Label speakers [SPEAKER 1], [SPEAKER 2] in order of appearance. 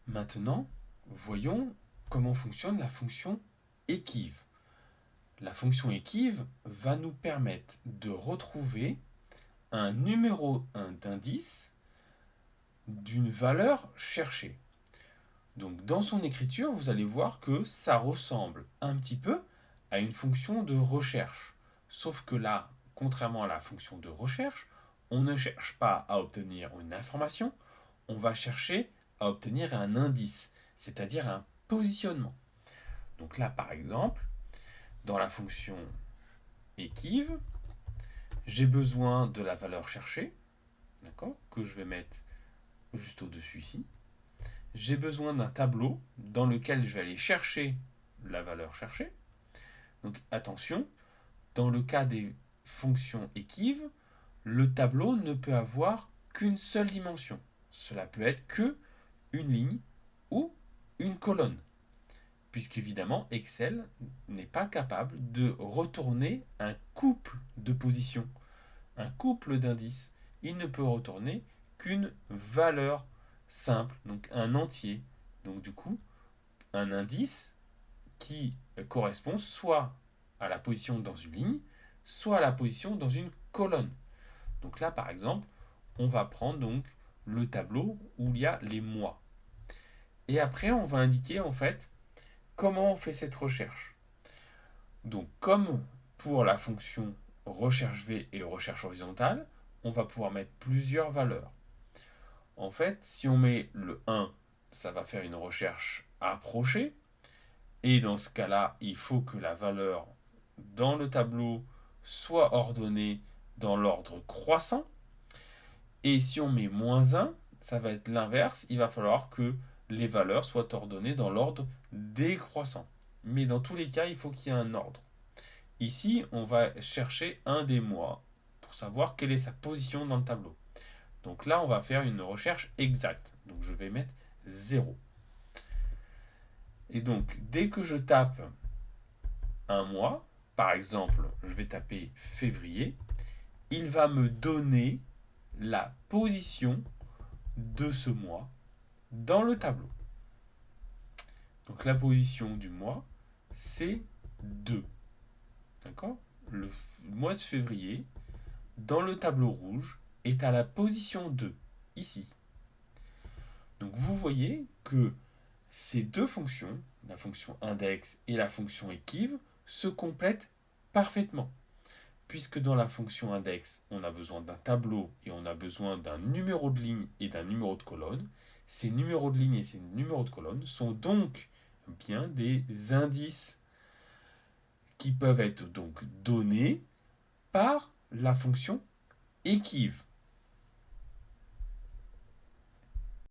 [SPEAKER 1] Maintenant, voyons comment fonctionne la fonction équive. La fonction équive va nous permettre de retrouver un numéro d'indice d'une valeur cherchée. Donc dans son écriture, vous allez voir que ça ressemble un petit peu à une fonction de recherche. Sauf que là, contrairement à la fonction de recherche, on ne cherche pas à obtenir une information, on va chercher à obtenir un indice, c'est-à-dire un positionnement. Donc là, par exemple, dans la fonction équive, j'ai besoin de la valeur cherchée, d'accord, que je vais mettre juste au-dessus ici. J'ai besoin d'un tableau dans lequel je vais aller chercher la valeur cherchée. Donc attention, dans le cas des fonctions équives, le tableau ne peut avoir qu'une seule dimension. Cela peut être que une ligne ou une colonne, puisqu'évidemment Excel n'est pas capable de retourner un couple de positions, un couple d'indices. Il ne peut retourner qu'une valeur simple, donc un entier. Donc du coup, un indice qui correspond soit à la position dans une ligne, soit à la position dans une colonne. Donc là, par exemple, on va prendre donc le tableau où il y a les mois. Et après, on va indiquer en fait comment on fait cette recherche. Donc, comme pour la fonction recherche V et recherche horizontale, on va pouvoir mettre plusieurs valeurs. En fait, si on met le 1, ça va faire une recherche approchée. Et dans ce cas-là, il faut que la valeur dans le tableau soit ordonnée dans l'ordre croissant. Et si on met -1, ça va être l'inverse. Il va falloir que les valeurs soient ordonnées dans l'ordre décroissant. Mais dans tous les cas, il faut qu'il y ait un ordre. Ici, on va chercher un des mois pour savoir quelle est sa position dans le tableau. Donc là, on va faire une recherche exacte. Donc je vais mettre 0. Et donc, dès que je tape un mois, par exemple, je vais taper février, il va me donner la position de ce mois dans le tableau. Donc la position du mois, c'est 2. D'accord. Le mois de février, dans le tableau rouge, est à la position 2, ici. Donc vous voyez que ces deux fonctions, la fonction index et la fonction équive, se complètent parfaitement. Puisque dans la fonction index, on a besoin d'un tableau et on a besoin d'un numéro de ligne et d'un numéro de colonne, ces numéros de ligne et ces numéros de colonne sont donc bien des indices qui peuvent être donc donnés par la fonction équive.